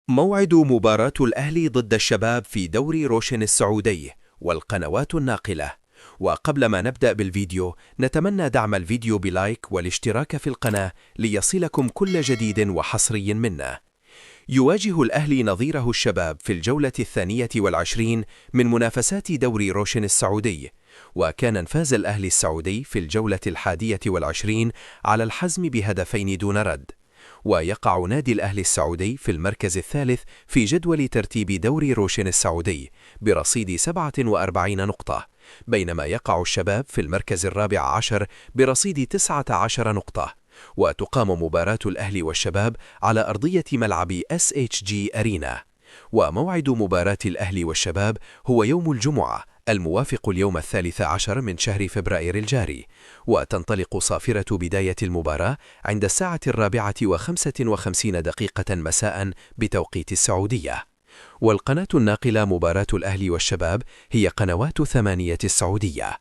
موعد مباراة الأهلي ضد الشباب في دوري روشن السعودي والقنوات الناقلة. وقبل ما نبدأ بالفيديو نتمنى دعم الفيديو بلايك والاشتراك في القناة ليصلكم كل جديد وحصري منا. يواجه الأهلي نظيره الشباب في الجولة 22 من منافسات دوري روشن السعودي، وكان فاز الأهلي السعودي في الجولة 21 على الحزم بهدفين دون رد. ويقع نادي الأهلي السعودي في المركز الثالث في جدول ترتيب دوري روشن السعودي برصيد 47 نقطة، بينما يقع الشباب في المركز الرابع عشر برصيد 19 نقطة. وتقام مباراة الأهلي والشباب على أرضية ملعب SHG أرينا. وموعد مباراة الأهلي والشباب هو يوم الجمعة الموافق اليوم 13 من شهر فبراير الجاري، وتنطلق صافرة بداية المباراة عند الساعة 4:55 مساء بتوقيت السعودية. والقناة الناقلة مباراة الأهلي والشباب هي قنوات 8 السعودية.